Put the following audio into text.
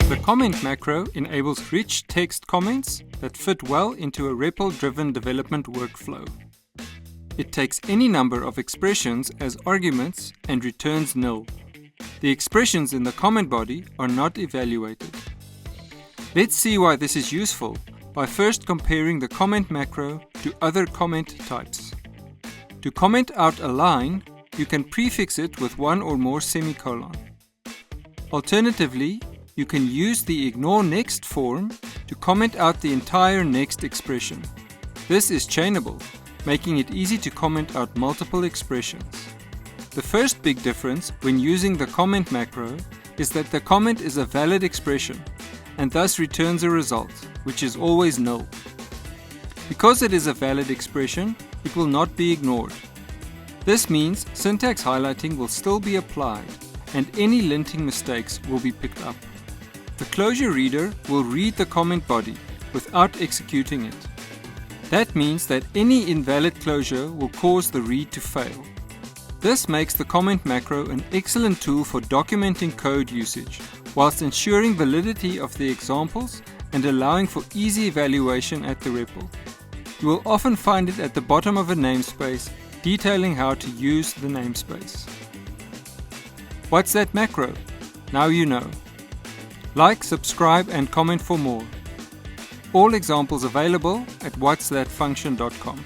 The comment macro enables rich text comments that fit well into a REPL-driven development workflow. It takes any number of expressions as arguments and returns nil. The expressions in the comment body are not evaluated. Let's see why this is useful by first comparing the comment macro to other comment types. To comment out a line, you can prefix it with one or more semicolon. Alternatively, you can use the ignore next form to comment out the entire next expression. This is chainable, making it easy to comment out multiple expressions. The first big difference when using the comment macro is that the comment is a valid expression and thus returns a result, which is always null. Because it is a valid expression, it will not be ignored. This means syntax highlighting will still be applied and any linting mistakes will be picked up. The clojure reader will read the comment body without executing it. That means that any invalid closure will cause the read to fail. This makes the comment macro an excellent tool for documenting code usage, whilst ensuring validity of the examples and allowing for easy evaluation at the REPL. You will often find it at the bottom of a namespace, detailing how to use the namespace. What's that macro? Now you know. Like, subscribe and comment for more. All examples available at whatsthatfunction.com.